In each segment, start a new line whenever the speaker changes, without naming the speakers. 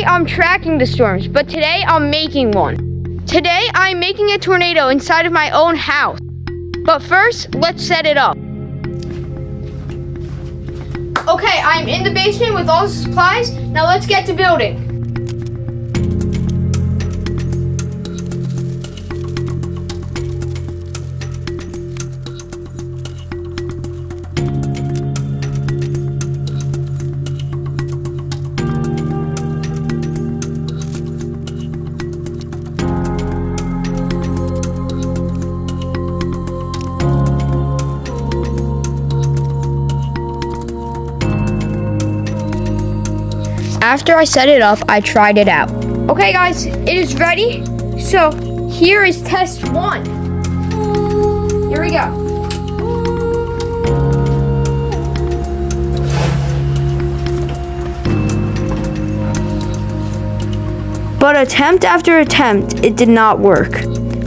Usually I'm tracking the storms, but today I'm making one. Today I'm making a tornado inside of my own house. But first, let's set it up. Okay, I'm in the basement with all the supplies. Now let's get to building. After I set it up, I tried it out. Okay guys, it is ready. So here is test 1. Here we go. But attempt after attempt, it did not work.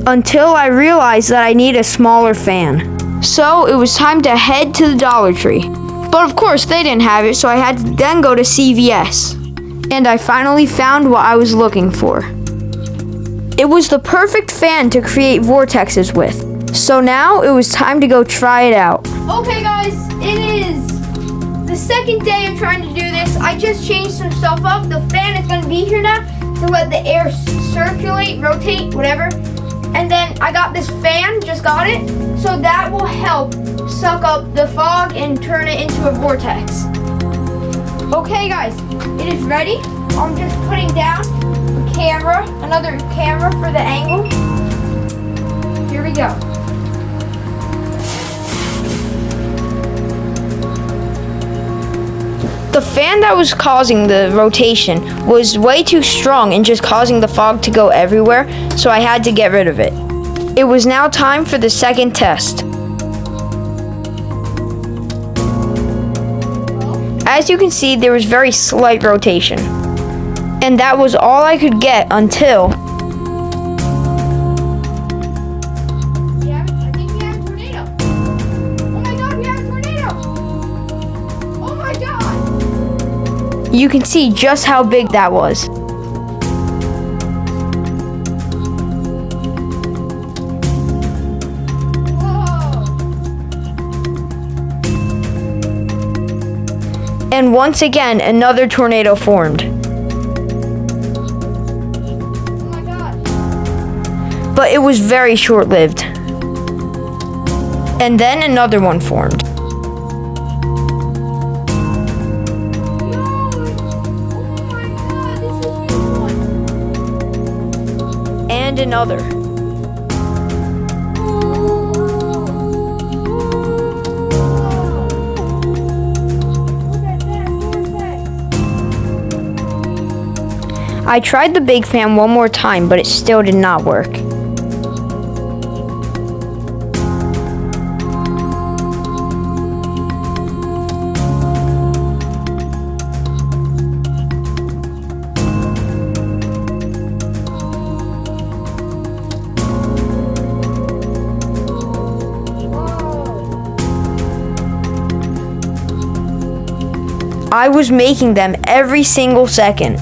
Until I realized that I need a smaller fan. So it was time to head to the Dollar Tree. But of course they didn't have it, so I had to then go to CVS. And I finally found what I was looking for. It was the perfect fan to create vortexes with. So now it was time to go try it out. Okay guys, it is the second day of trying to do this. I just changed some stuff up. The fan is going to be here now to let the air circulate, rotate, whatever. And then I got this fan, just got it. So that will help suck up the fog and turn it into a vortex. Okay guys, it is ready. I'm just putting down a camera, another camera for the angle. Here we go. The fan that was causing the rotation was way too strong and just causing the fog to go everywhere, so I had to get rid of it. It was now time for the second test. As you can see, there was very slight rotation. And that was all I could get until... I think we have a tornado. Oh my god, we have a tornado! Oh my god! You can see just how big that was. And once again, another tornado formed. Oh my God. But it was very short-lived. And then another one formed. And another. I tried the big fan one more time, but it still did not work. I was making them every single second.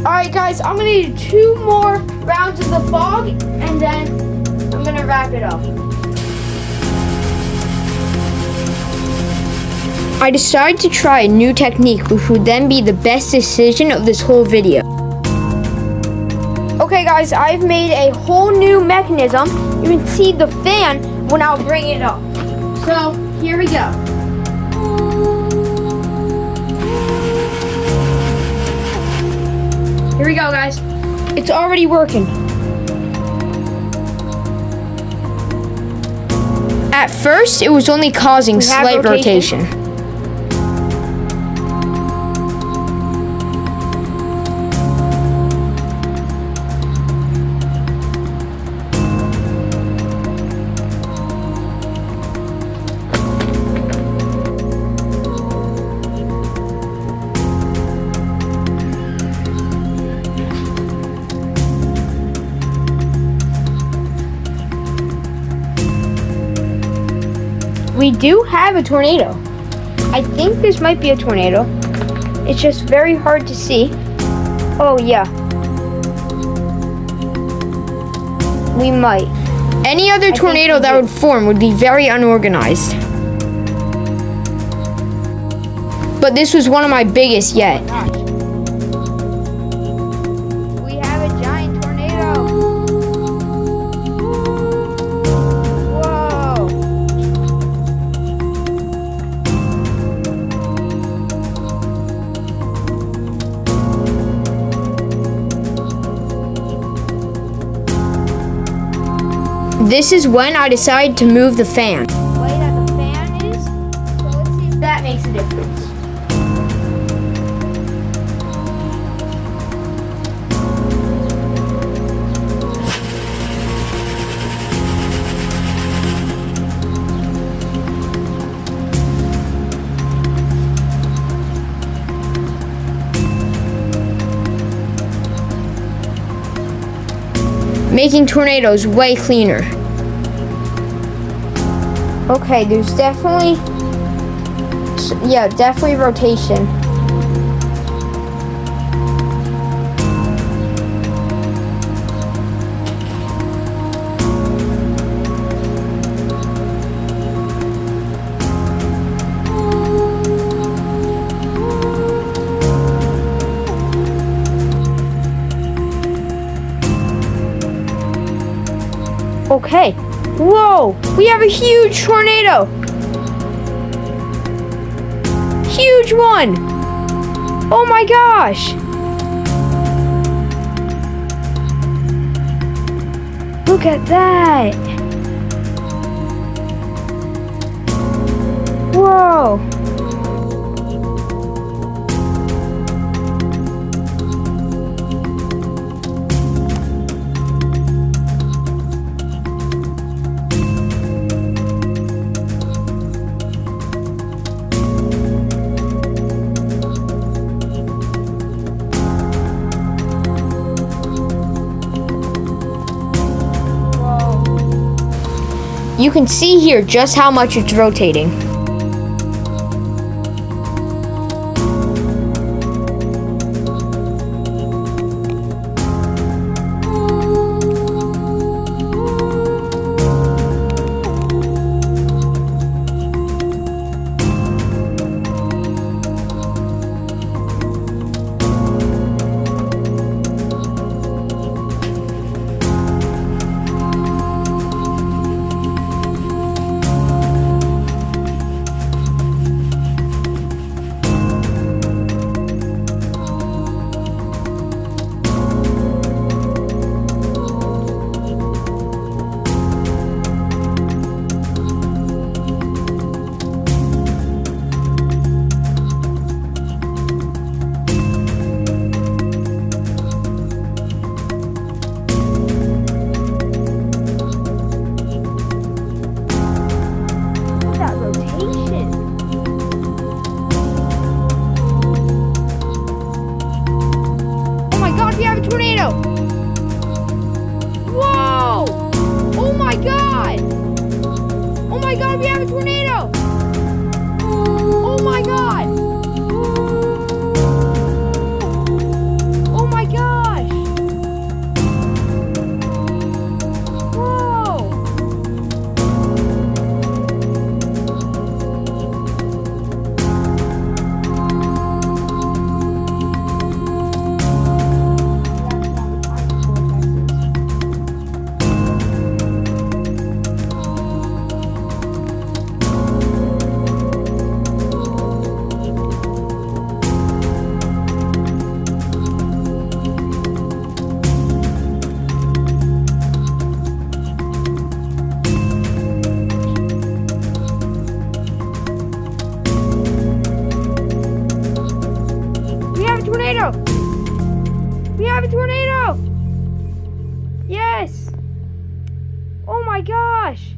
Alright guys, I'm gonna do 2 more rounds of the fog and then I'm gonna wrap it up. I decided to try a new technique, which would then be the best decision of this whole video. Okay guys, I've made a whole new mechanism. You can see the fan when I'll bring it up. So, here we go. Here we go, guys. It's already working. At first, it was only causing slight rotation. We do have a tornado. I think this might be a tornado. It's just very hard to see. Oh yeah. We might. Any other tornado that would form would be very unorganized. But this was one of my biggest yet. We have a giant tornado. This is when I decided to move the fan. The way that the fan is, so let's see if that makes a difference. Making tornadoes way cleaner. Okay, there's definitely rotation. Okay. Whoa! We have a huge tornado! Huge one! Oh my gosh! Look at that! Whoa! You can see here just how much it's rotating. Tornado! Whoa! Oh my god! Oh my god, we have a tornado! Oh my god! Oh my gosh! Whoa! my gosh!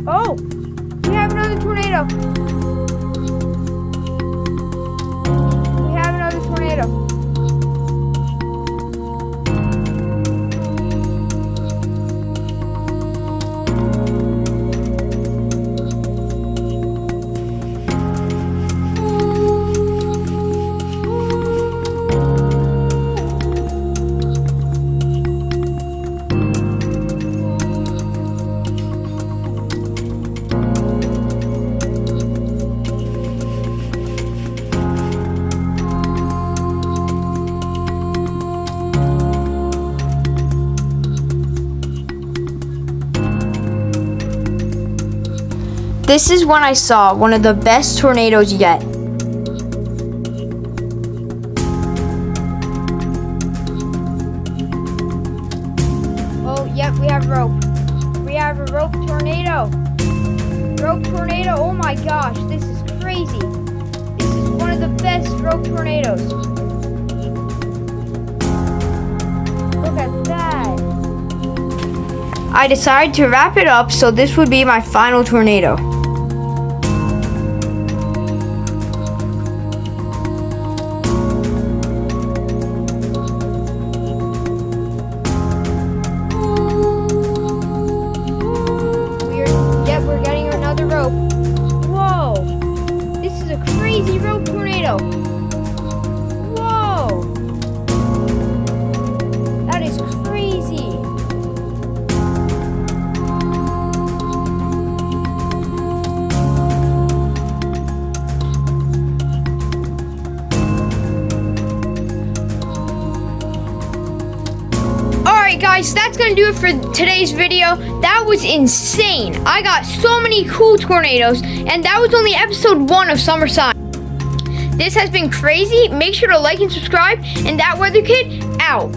Oh, we have another tornado. We have another tornado. This is when I saw one of the best tornadoes yet. Oh, yep, we have rope. We have a rope tornado. Rope tornado, oh my gosh, this is crazy. This is one of the best rope tornadoes. Look at that. I decided to wrap it up, so this would be my final tornado. We're getting another rope. Whoa! This is a crazy rope tornado. Whoa! That is crazy. Alright guys, that's gonna do it for today's video. That was insane. I got so many cool tornadoes, and that was only episode 1 of Summer Science. This has been crazy. Make sure to like and subscribe, and That Weather Kid out.